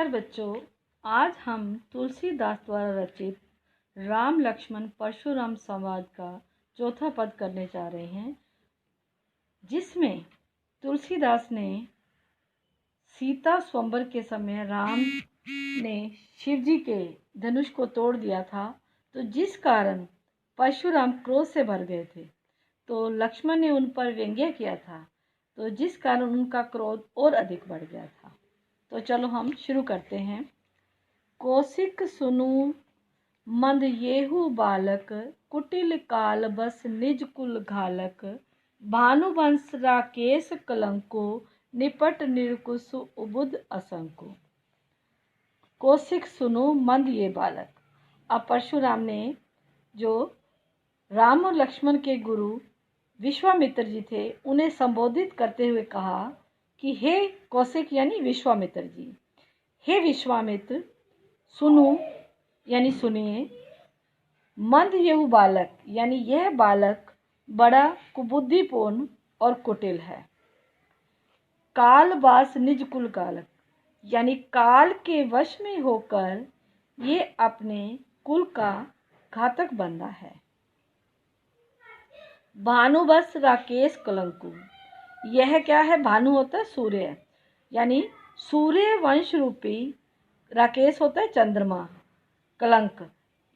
बच्चों, आज हम तुलसीदास द्वारा रचित राम लक्ष्मण परशुराम संवाद का चौथा पद करने जा रहे हैं, जिसमें तुलसीदास ने सीता स्वयंवर के समय राम ने शिव जी के धनुष को तोड़ दिया था, तो जिस कारण परशुराम क्रोध से भर गए थे, तो लक्ष्मण ने उन पर व्यंग्य किया था, तो जिस कारण उनका क्रोध और अधिक बढ़ गया था। तो चलो हम शुरू करते हैं। कौशिक सुनु मंद येहू बालक, कुटिल काल बस निज कुल घालक, भानुवंश राकेश कलंको, निपट निरकुश उबुद असंको। कौशिक सुनु मंद ये बालक। अब परशुराम ने जो राम और लक्ष्मण के गुरु विश्वामित्र जी थे, उन्हें संबोधित करते हुए कहा कि हे कौशिक यानी विश्वामित्र जी, हे विश्वामित्र, सुनो यानी सुनिए, मंद येहू बालक यानी यह बालक बड़ा कुबुद्धिपूर्ण और कुटिल है। कालबास निज कुल कालक यानी काल के वश में होकर ये अपने कुल का घातक बंदा है। भानुवश राकेश कलंकु, यह क्या है? भानु होता है सूर्य, यानी सूर्य वंश रूपी, राकेश होता है चंद्रमा, कलंक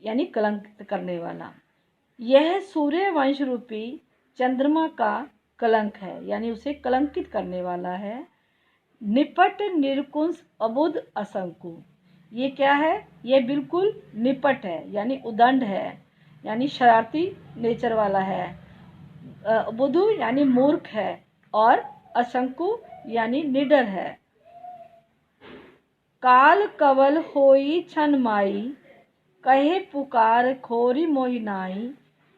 यानी कलंकित करने वाला। यह सूर्य वंश रूपी चंद्रमा का कलंक है, यानी उसे कलंकित करने वाला है। निपट निरकुश अबुध असंकु, ये क्या है? ये बिल्कुल निपट है, यानी उदंड है, यानी शरारती नेचर वाला है। बुधु यानी मूर्ख है, और असंकु यानी निडर है। काल कवल होई छन माई, कहे पुकार खोरी मोहि नाई,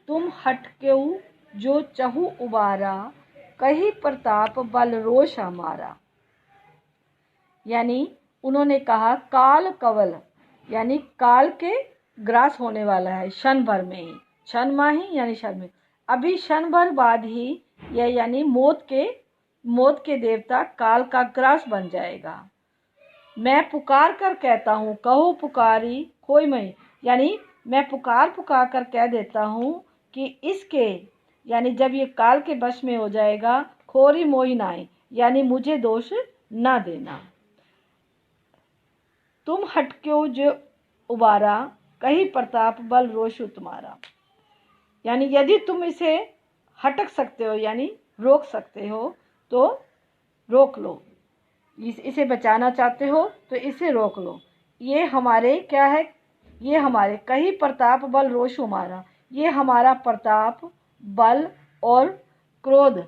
तुम हटकेऊ जो चहु उबारा, कही प्रताप बल रोष हमारा। यानी उन्होंने कहा काल कवल यानी काल के ग्रास होने वाला है, क्षण भर में ही, क्षण माही यानी क्षण में, अभी क्षण भर बाद ही यह यानी मौत के देवता काल का ग्रास बन जाएगा। मैं पुकार कर कहता हूँ, कहो पुकारी कोई मैं, यानी मैं पुकार कर कह देता हूँ कि इसके यानी जब ये काल के वश में हो जाएगा, खोरी मोहि नाई यानी मुझे दोष ना देना। तुम हटक्यो जो उबारा, कही प्रताप बल रोष तुम्हारा, यानी यदि तुम इसे हटक सकते हो यानी रोक सकते हो तो रोक लो, इसे बचाना चाहते हो तो इसे रोक लो। ये हमारे क्या है? ये हमारे कही प्रताप बल रोष हमारा, ये हमारा प्रताप बल और क्रोध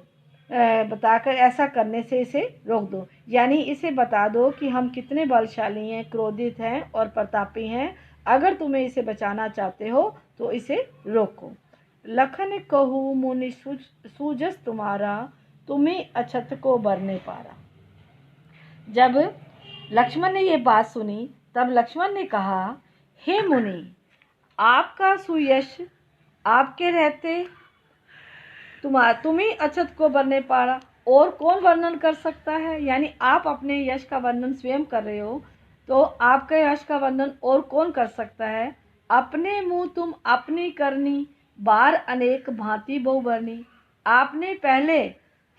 बताकर ऐसा करने से इसे रोक दो, यानी इसे बता दो कि हम कितने बलशाली हैं, क्रोधित हैं और प्रतापी हैं। अगर तुम्हें इसे बचाना चाहते हो तो इसे रोको। लखन कहू मुनि सूजस तुम्हारा, तुम्हें अछत को बरने पारा। जब लक्ष्मण ने ये बात सुनी, तब लक्ष्मण ने कहा, हे मुनि, आपका सुयश आपके रहते तुम्हें अछत को बरने पारा, और कौन वर्णन कर सकता है? यानी आप अपने यश का वर्णन स्वयं कर रहे हो, तो आपके यश का वर्णन और कौन कर सकता है? अपने मुँह तुम अपनी करनी, बार अनेक भांति बहुबरनी। आपने पहले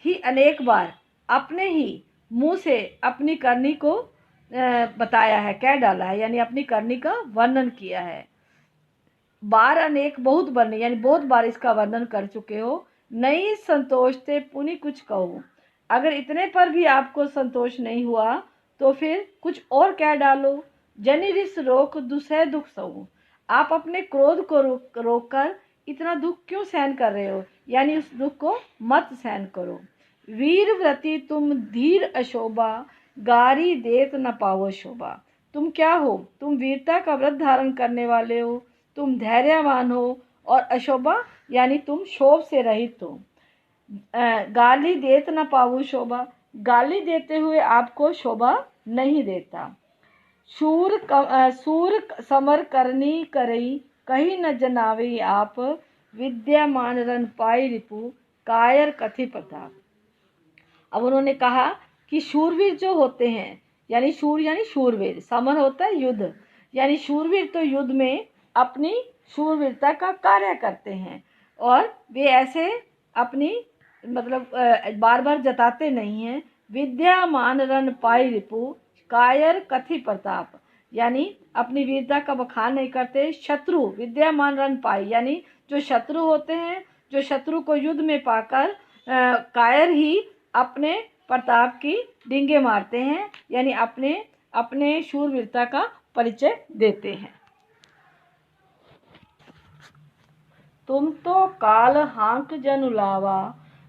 ही अनेक बार अपने ही मुँह से अपनी करनी को बताया है, कह डाला है, यानी अपनी करनी का वर्णन किया है। बार अनेक बहुत बरनी, यानी बहुत बार इसका वर्णन कर चुके हो। नहीं संतोष थे पुनि कुछ कहो, अगर इतने पर भी आपको संतोष नहीं हुआ तो फिर कुछ और कह डालो। जनि रिस रोक दुसह दुख सहु, आप अपने क्रोध को रोक कर इतना दुख क्यों सहन कर रहे हो? यानी उस दुख को मत सहन करो। वीर व्रति तुम धीर अशोभा, गारी देत न पावो शोभा। तुम क्या हो? तुम वीरता का व्रत धारण करने वाले हो, तुम धैर्यवान हो, और अशोभा यानी तुम शोभ से रहित हो। गाली देत न पावो शोभा, गाली देते हुए आपको शोभा नहीं देता। सूर समर करनी करई, कहीं न जनावे आप, विद्यमान रन पाई रिपु, कायर कथि प्रताप। अब उन्होंने कहा कि शूरवीर जो होते हैं यानी शूर यानी शूरवीर, समर होता है युद्ध, यानी शूरवीर तो युद्ध में अपनी शूरवीरता का कार्य करते हैं और वे ऐसे अपनी मतलब बार बार जताते नहीं हैं। विद्यामान रन पाई रिपु कायर कथि प्रताप, यानी अपनी वीरता का बखान नहीं करते। शत्रु विद्यामान रन पाई, यानी जो शत्रु होते हैं, जो शत्रु को युद्ध में पाकर कायर ही अपने प्रताप की डींगे मारते हैं, यानी अपने अपने शूरवीरता का परिचय देते हैं। तुम तो काल हांक जनुलावा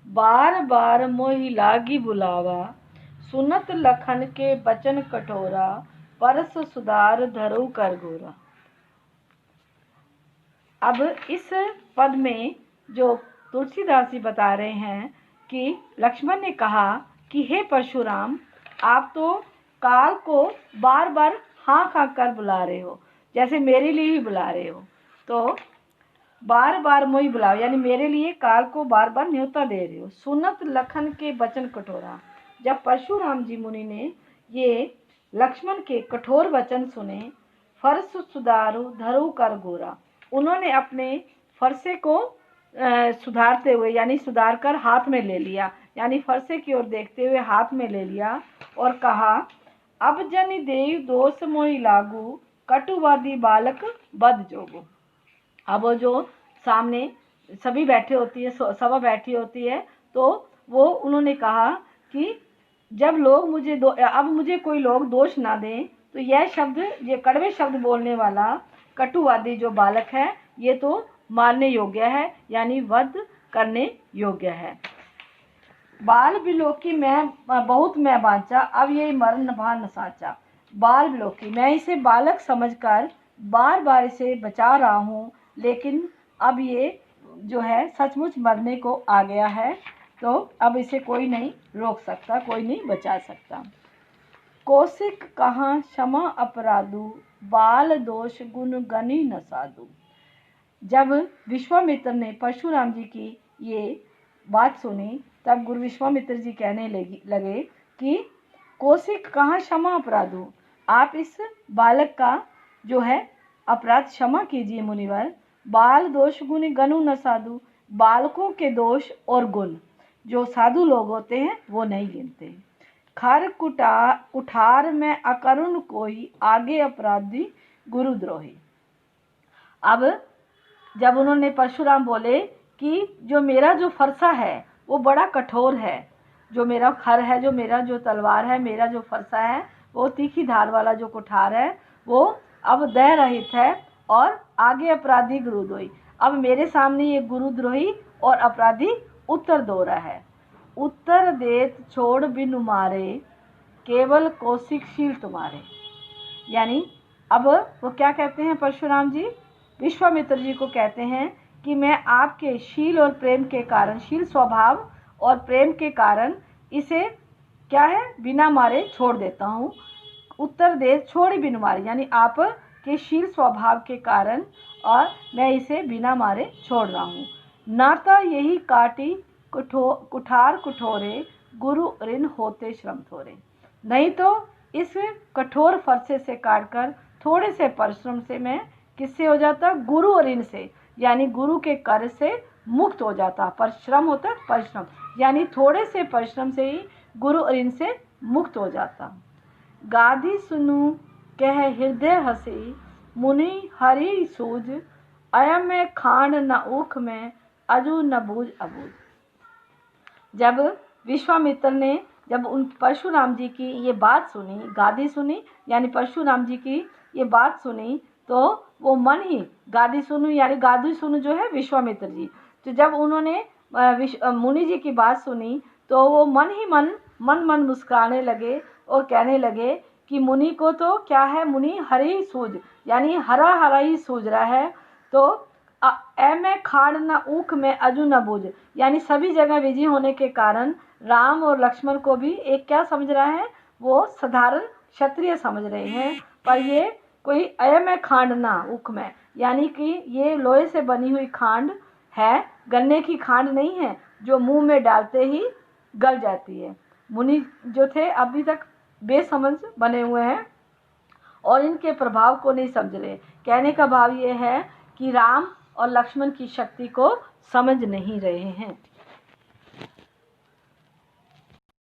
बार बार मोहि लागी बुलावा, सुनत लखन के बचन कठोरा परस सुधार धरऊ कर गोरा। अब इस पद में जो तुलसीदास जी बता रहे हैं कि लक्ष्मण ने कहा कि हे परशुराम, आप तो काल को बार बार हाँक हाँक कर बुला रहे हो, जैसे मेरे लिए ही बुला रहे हो, तो बार बार मोहि बुलाओ, यानी मेरे लिए काल को बार बार न्योता दे रहे हो। सुनत लखन के बचन कठोरा, जब परशुराम जी मुनि ने ये लक्ष्मण के कठोर वचन सुने, फरस सुधारु धरऊ कर गोरा, उन्होंने अपने फरसे को सुधारते हुए यानी सुधार कर हाथ में ले लिया, यानी फरसे की ओर देखते हुए हाथ में ले लिया और कहा, अब जनि देव दोष मोहि लागू कटुवादी बालक बद जोगो। अब वो जो सामने सभी बैठे होती है, सभा बैठी होती है, तो वो उन्होंने कहा कि जब लोग अब मुझे कोई लोग दोष ना दें, तो यह शब्द, ये कड़वे शब्द बोलने वाला कटुवादी जो बालक है, ये तो मारने योग्य है, यानी वध करने योग्य है। बाल बिलोकी मैं बहुत मैं बांचा, अब ये मरण भान साचा। बाल बिलोकी, मैं इसे बालक समझकर बार बार इसे बचा रहा हूँ, लेकिन अब ये जो है सचमुच मरने को आ गया है, तो अब इसे कोई नहीं रोक सकता, कोई नहीं बचा सकता। कौशिक कहाँ क्षमा अपराधु बाल दोष गुण गनि न साधु। जब विश्वामित्र ने परशुराम जी की ये बात सुनी, तब गुरु विश्वामित्र जी कहने लगे कि कौशिक कहाँ क्षमा अपराधु, आप इस बालक का जो है अपराध क्षमा कीजिए मुनिवर। बाल दोष गुण गनु न साधु, बालकों के दोष और गुण जो साधु लोग होते हैं वो नहीं गिनते। खर कुठार में अकरुण कोई आगे अपराधी गुरुद्रोही। अब जब उन्होंने परशुराम बोले कि जो मेरा जो फरसा है वो बड़ा कठोर है, जो मेरा खर है, जो मेरा जो तलवार है, मेरा जो फरसा है, वो तीखी धार वाला जो कुठार है, वो अब दया रहित है और आगे अपराधी गुरुद्रोही। अब मेरे सामने ये गुरुद्रोही और अपराधी उत्तर दो रहा है। उत्तर देत छोड़ बिनु मारे केवल कौशिकशील तुम्हारे, यानी अब वो क्या कहते हैं परशुराम जी, विश्वामित्र जी को कहते हैं कि मैं आपके शील और प्रेम के कारण, शील स्वभाव और प्रेम के कारण इसे क्या है बिना मारे छोड़ देता हूँ। उत्तर दे छोड़ बिनु मारे, यानी आप के शील स्वभाव के कारण और मैं इसे बिना मारे छोड़ रहा हूँ। नाता यही काटी कुठार कुठोरे गुरु ऋण होते श्रम थोरे, नहीं तो इस कठोर फरसे से काटकर थोड़े से परिश्रम से मैं किससे हो जाता, गुरु और ऋण से, यानी गुरु के कर से मुक्त हो जाता। परिश्रम होता है परिश्रम, यानी थोड़े से परिश्रम से ही गुरु और ऋण से मुक्त हो जाता। गादी सुनु कह हृदय हसी मुनि हरि सूझ, अयम में खांड न ऊख में अजू न बूझ अबूझ। जब विश्वामित्र ने जब उन परशुराम जी की ये बात सुनी, गादी सुनी यानी परशुराम जी की ये बात सुनी, तो वो मन ही गादी सुनु यानी गादी सुनु जो है विश्वामित्र जी, तो जब उन्होंने मुनि जी की बात सुनी तो वो मन ही मन मुस्कुराने लगे और कहने लगे कि मुनि को तो क्या है, मुनि हरी सूझ यानी हरा हरा ही सूझ रहा है, तो ए में खाड़ न ऊख में अजू न बूझ, यानी सभी जगह विजय होने के कारण राम और लक्ष्मण को भी एक क्या समझ रहा है, वो साधारण क्षत्रिय समझ रहे हैं, पर ये कोई अय में खांड ना ऊख में, यानी कि ये लोहे से बनी हुई खांड है, गन्ने की खांड नहीं है जो मुंह में डालते ही गल जाती है। मुनि जो थे अभी तक बेसमझ बने हुए हैं और इनके प्रभाव को नहीं समझ रहे। कहने का भाव ये है कि राम और लक्ष्मण की शक्ति को समझ नहीं रहे हैं।